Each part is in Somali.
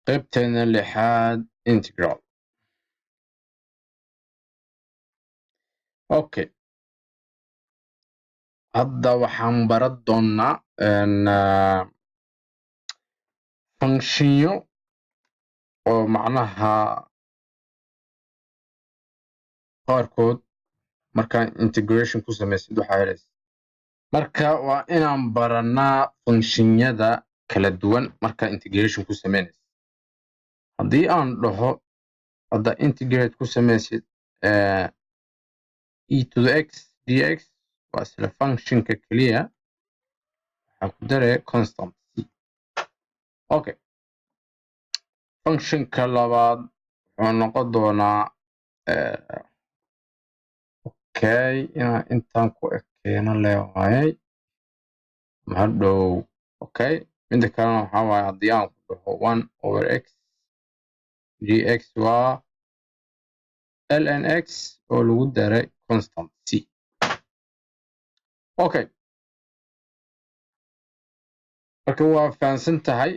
قيبتنا لحاد integral. اوكي هذا waxaan baran doonaa functionyo oo macnaha qaarkood markaan integration ku samaysid waxa helaysa marka waa inaan baranaa functionyada kala duwan marka integration ku samaynaysid haddii aan dhaho hadda integrate ku samaysid e to the x dx waa isla functionka kaliya waxaa ku daraya constant c. Okay functionka labaad wuxuu noqon doonaa okay inaan intaan ku ekeeno leewaayay hadhow okay midda kalena waxaa waaye haddii aan ku dhaho 1 over x dx waa lnx oo lagu daray constant c. Okay marka waa fahansan tahay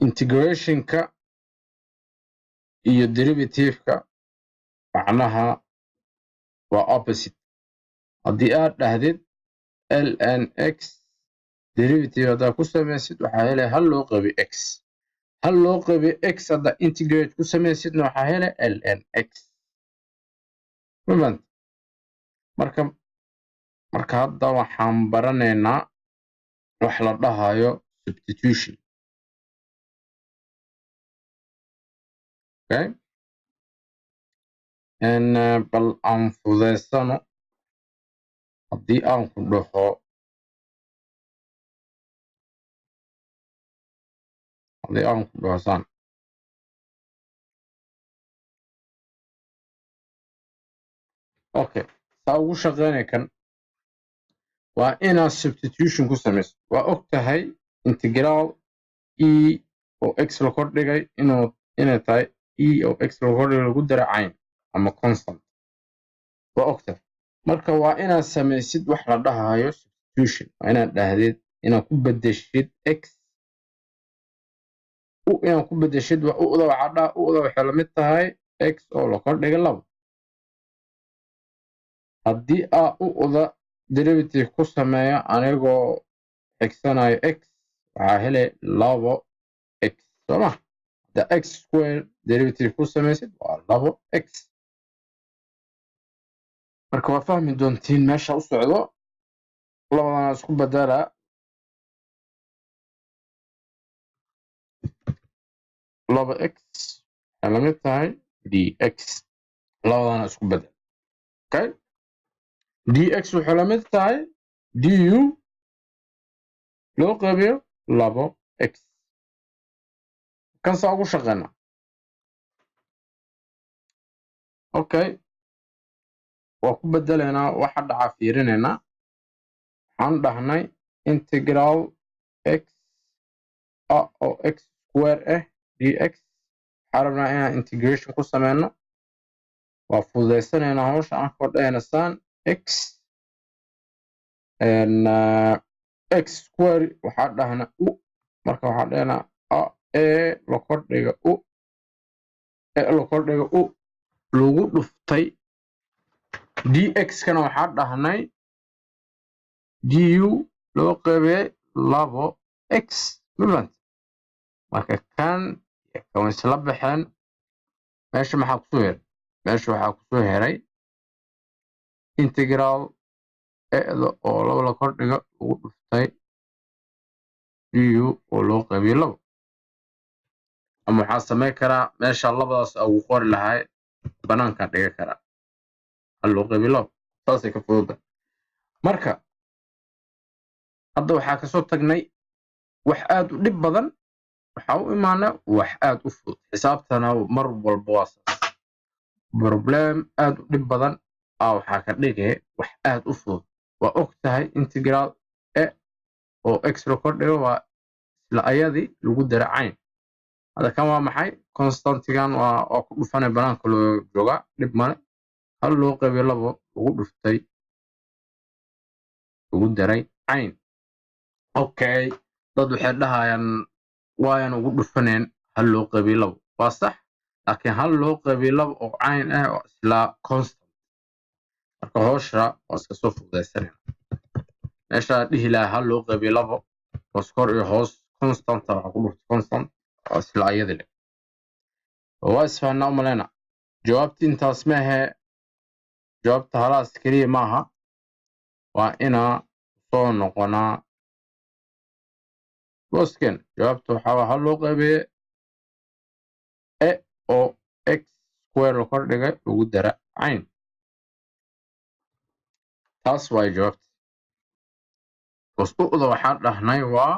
integrationka iyo derivative-ka macnaha waa opposite haddii aad dhahdid lnx derivative haddaa ku samaysid waxaa helay hal loo qabi x hal loo qabi x haddaa integrate ku samaysidna waxaa helay lnx marka hadda waxaan baranaynaa wax la dhahayo substitution. Okay bal aan fudeysano haddii aan ku dhaho saan okay saa ugu shaqeynay kan waa inaad substitution ku samayso waa og tahay integral e oo x la kordhigay inay tahay e oo x la kordhigay lagu dara cayn ama constant waa og tahay marka waa inaad samaysid wax la dhahayo substitution waa inaad dhahdid inaad ku bedeshid x inaad ku bedeshid uda waxaa dhaha uda waxay la mid tahay x oo la kordhigay 2 haddii aa uda derivative ku sameeya anigoo xigsanayo x waxaa helay 2x sooma hadda x square derivative ku samaysid waa 2x marka waa fahmi doontiin meesha u socdo labadana isku bedela 2x waxay la mid tahay dx labadana isku bedel okay dx waxay la mid tahay du loo qaybiyo 2x kan saa ugu shaqeyna okay waa ku bedeleynaa waxa dhaca fiirinaynaa waxaan dhahnay integral x oo x square dx waxaan rabnaa inaan integration ku sameyno waa fududeysanaynaa hawsha aan kordhayna saan x x square waxaa dhahna marka waxaa dhahnaa la kordhiga lagu dhuftay dx kana waxaa dhahnay du loo qaybiyay 2x marka kan isla baxeen meesha maxaa kusoo heray meesha waxaa kusoo heray integral oo 2 la kordhiga lagu dhuftay du oo loo qaybiyay 2 ama waxaa samayn karaa meesha labadaas ugu qori lahay banaanka dhiga karaa hal loo qaybiyay 2 saasay ka fududa marka hadda waxaa kasoo tagnay wax aad u dhib badan waxaa u imaana wax aad u fudud xisaabtana mar walba waa problem aad u dhib badan waxaa ka dhigay wax aad u fudud waa og tahay integral oo x la kordhigo waa isla ayadii lagu dara cayn hadda kan waa maxay constantigan waa ku dhufanay banaanka loo joogaa dhib male hal loo qaybiyo 2 lagu dhuftay lagu daray cayn okay dad waxay dhahayaan waayan ugu dhufaneen هل لو قبيلة واصح لكن هل لو قبيلة أو عين لا constant marka hawsha waa iska soo fududaysanayna meesha dhihi lahaa hal loo qabiilaba hoos kor iyo hoos constant waxa ku dhufta constant oo isla ayada leh waa isfahanaa u maleyna jawaabti intaas ma ahe jawaabta halaas keliya maaha waa inaa soo noqonaa boosken jawaabta waxaa waa hal loo qabiye e oo x square la kordhigay lagu dara cayn taas waay jawaabta bos u'da waxaan dhahnay waa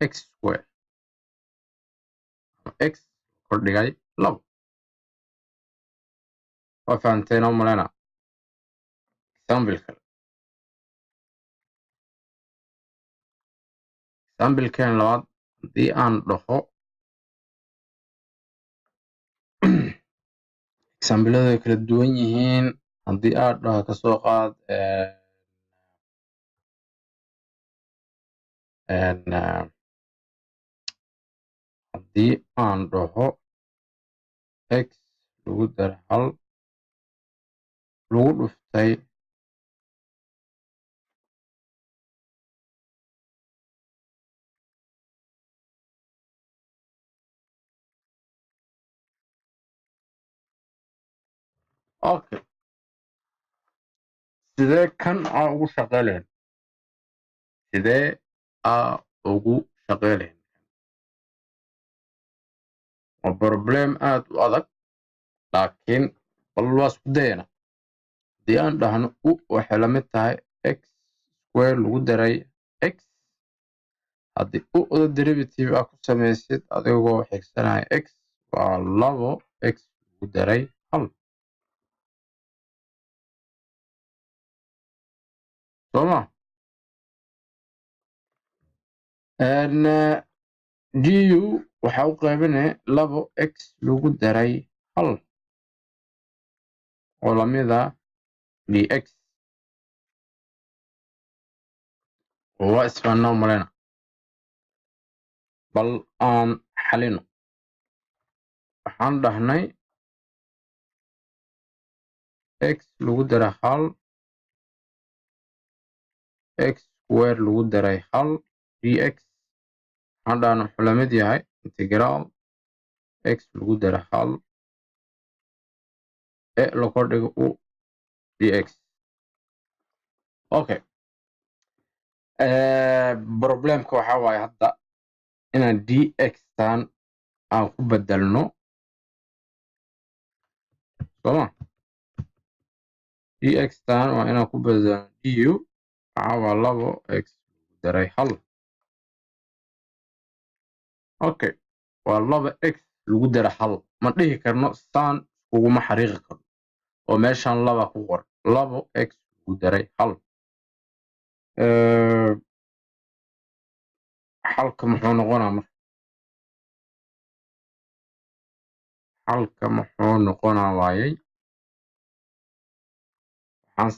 x square x kordhigay labo waa fahanteena u maleyna example kale example-keen labaad haddii aan dhaho example-adu way kala duwan yihiin haddii aad dhaho kasoo qaad haddii aan dhaho x lagu dara hal lagu dhuftay okay sidee kan aa ugu shaqeylehen sidee aa ugu shaqeylehen waa problem aad u adag laakiin bal waa isku dayana haddii aan dhahno u waxay la mid tahay x square lagu daray x haddii u'da derivative aa ku samaysid adigoo xigsanaya x waa labo x lagu daray hal sooma du waxa u qaybinaya labo x lagu daray hal oo lamida dx oo waa isfahanaa u maleyna bal aan xalino waxaan dhahnay x lagu daray hal x square lagu daray hal dx waxaan dhahna wuxuu la mid yahay integral x lagu daray hal e la kordhigo u dx okay problemka waxaa waaye hadda inaan dx tan aan ku bedelno sooma dx tan waa inaan ku bedelno du waxaa waa labo x lagu daray hal okay waa laba x lagu daray hal ma dhihi karno saan iskuguma xariiqi karno oo meeshaan laba ku qor labo x lagu daray hal xalka muxuu noqonaa marka xalka muxuu noqonaa waayey waxaan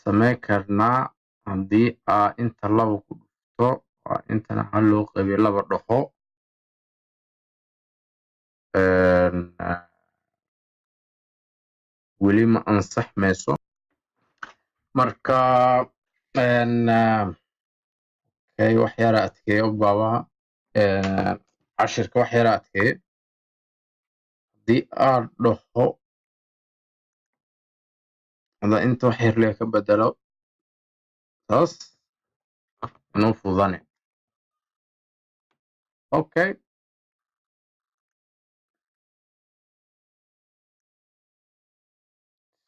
samayn karnaa haddii aa inta laba ku dhufto waa intana hal loo qabiye laba dhaho weli ma ansax mayso marka wax yara adkeeye u baabaha cashirka wax yara adkeeye haddii aad dhaho hada inta wax yar lee ka bedelo taas inuu fudane okay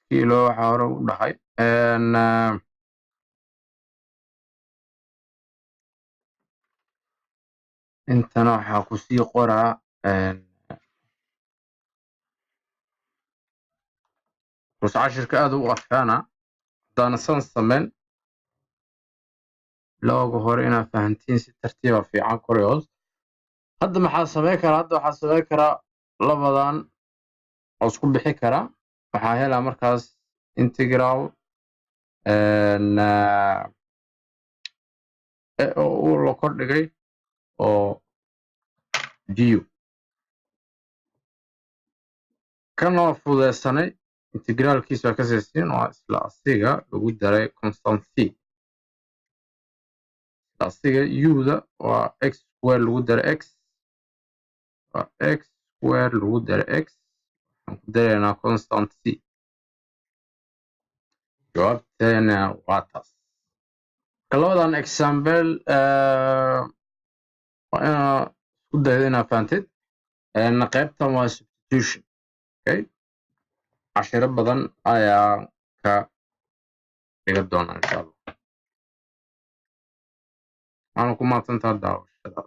kilo waxaa hore u dhahay intana waxaa kusii qoraa bus cashirka aad u adkaana haddaana san samayn looga hore inaad fahantiin si tartiiba fiican kor iyo hoos hadda maxaa samayn karaa hadda waxaa samayn karaa labadan oo isku bixi karaa waxaa helaa markaas integral oo la kordhigay oo du kanoo fududeysanay integraalkiisa waa ka saysiin waa isla asiga lagu daray constant c asiga u-da waa x square lagu daray x waa x square lagu daray x waxaan ku daraynaa constant c jawaabteena waa taas labadan example waa inaa isku daydo inaa fahantid qaybtan waa substitution okay cashiro badan ayaa ka dhiga doona insha allah waana ku mahadsantahay daawashada